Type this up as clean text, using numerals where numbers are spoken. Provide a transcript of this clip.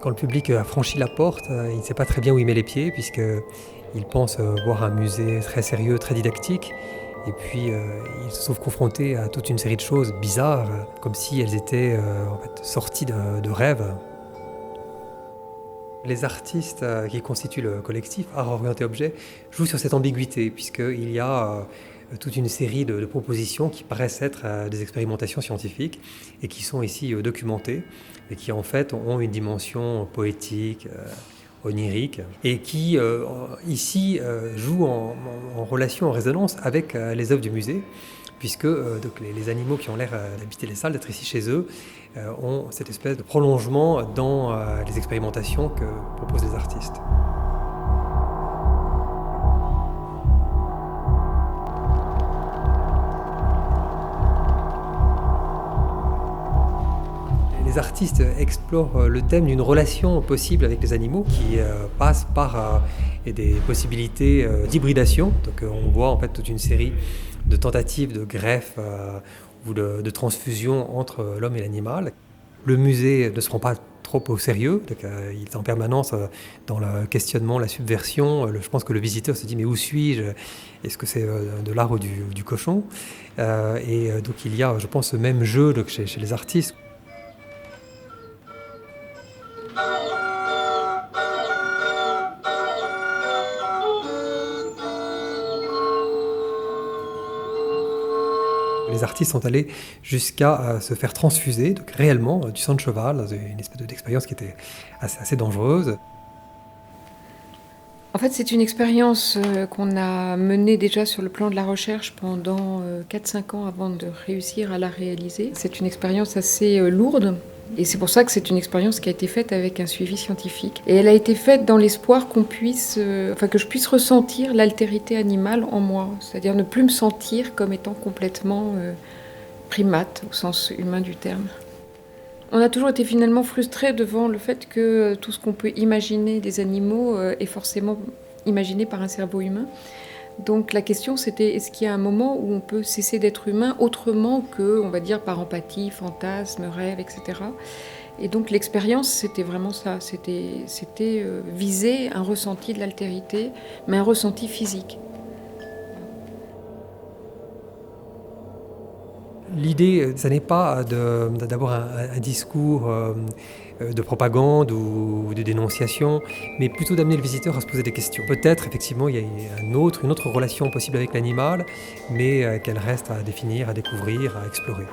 Quand le public a franchi la porte, il ne sait pas très bien où il met les pieds, puisqu'il pense voir un musée très sérieux, très didactique. Et puis, il se trouve confronté à toute une série de choses bizarres, comme si elles étaient en fait, sorties de rêves. Les artistes qui constituent le collectif Art Orienté Objet jouent sur cette ambiguïté, puisqu'il y a toute une série de propositions qui paraissent être des expérimentations scientifiques et qui sont ici documentées et qui en fait ont une dimension poétique, onirique et qui ici jouent en relation, en résonance avec les œuvres du musée, puisque donc les animaux qui ont l'air d'habiter les salles, d'être ici chez eux, ont cette espèce de prolongement dans les expérimentations que proposent les artistes. Les artistes explorent le thème d'une relation possible avec les animaux qui passe par des possibilités d'hybridation. Donc on voit en fait toute une série de tentatives de greffe ou de transfusion entre l'homme et l'animal. Le musée ne se prend pas trop au sérieux, donc, il est en permanence dans le questionnement, la subversion. Je pense que le visiteur se dit mais où suis-je ? Est-ce que c'est de l'art ou du cochon ? Donc il y a, je pense, ce même jeu donc, chez les artistes. Les artistes sont allés jusqu'à se faire transfuser, donc réellement, du sang de cheval, dans une espèce d'expérience qui était assez dangereuse. En fait, c'est une expérience qu'on a menée déjà sur le plan de la recherche pendant 4-5 ans avant de réussir à la réaliser. C'est une expérience assez lourde. Et c'est pour ça que c'est une expérience qui a été faite avec un suivi scientifique. Et elle a été faite dans l'espoir que je puisse ressentir l'altérité animale en moi. C'est-à-dire ne plus me sentir comme étant complètement primate, au sens humain du terme. On a toujours été finalement frustrés devant le fait que tout ce qu'on peut imaginer des animaux est forcément imaginé par un cerveau humain. Donc la question c'était, est-ce qu'il y a un moment où on peut cesser d'être humain autrement que, on va dire, par empathie, fantasme, rêve, etc. Et donc l'expérience c'était vraiment ça, c'était viser un ressenti de l'altérité, mais un ressenti physique. L'idée, ça n'est pas d'avoir un discours de propagande ou de dénonciation, mais plutôt d'amener le visiteur à se poser des questions. Peut-être, effectivement, il y a une autre relation possible avec l'animal, mais qu'elle reste à définir, à découvrir, à explorer.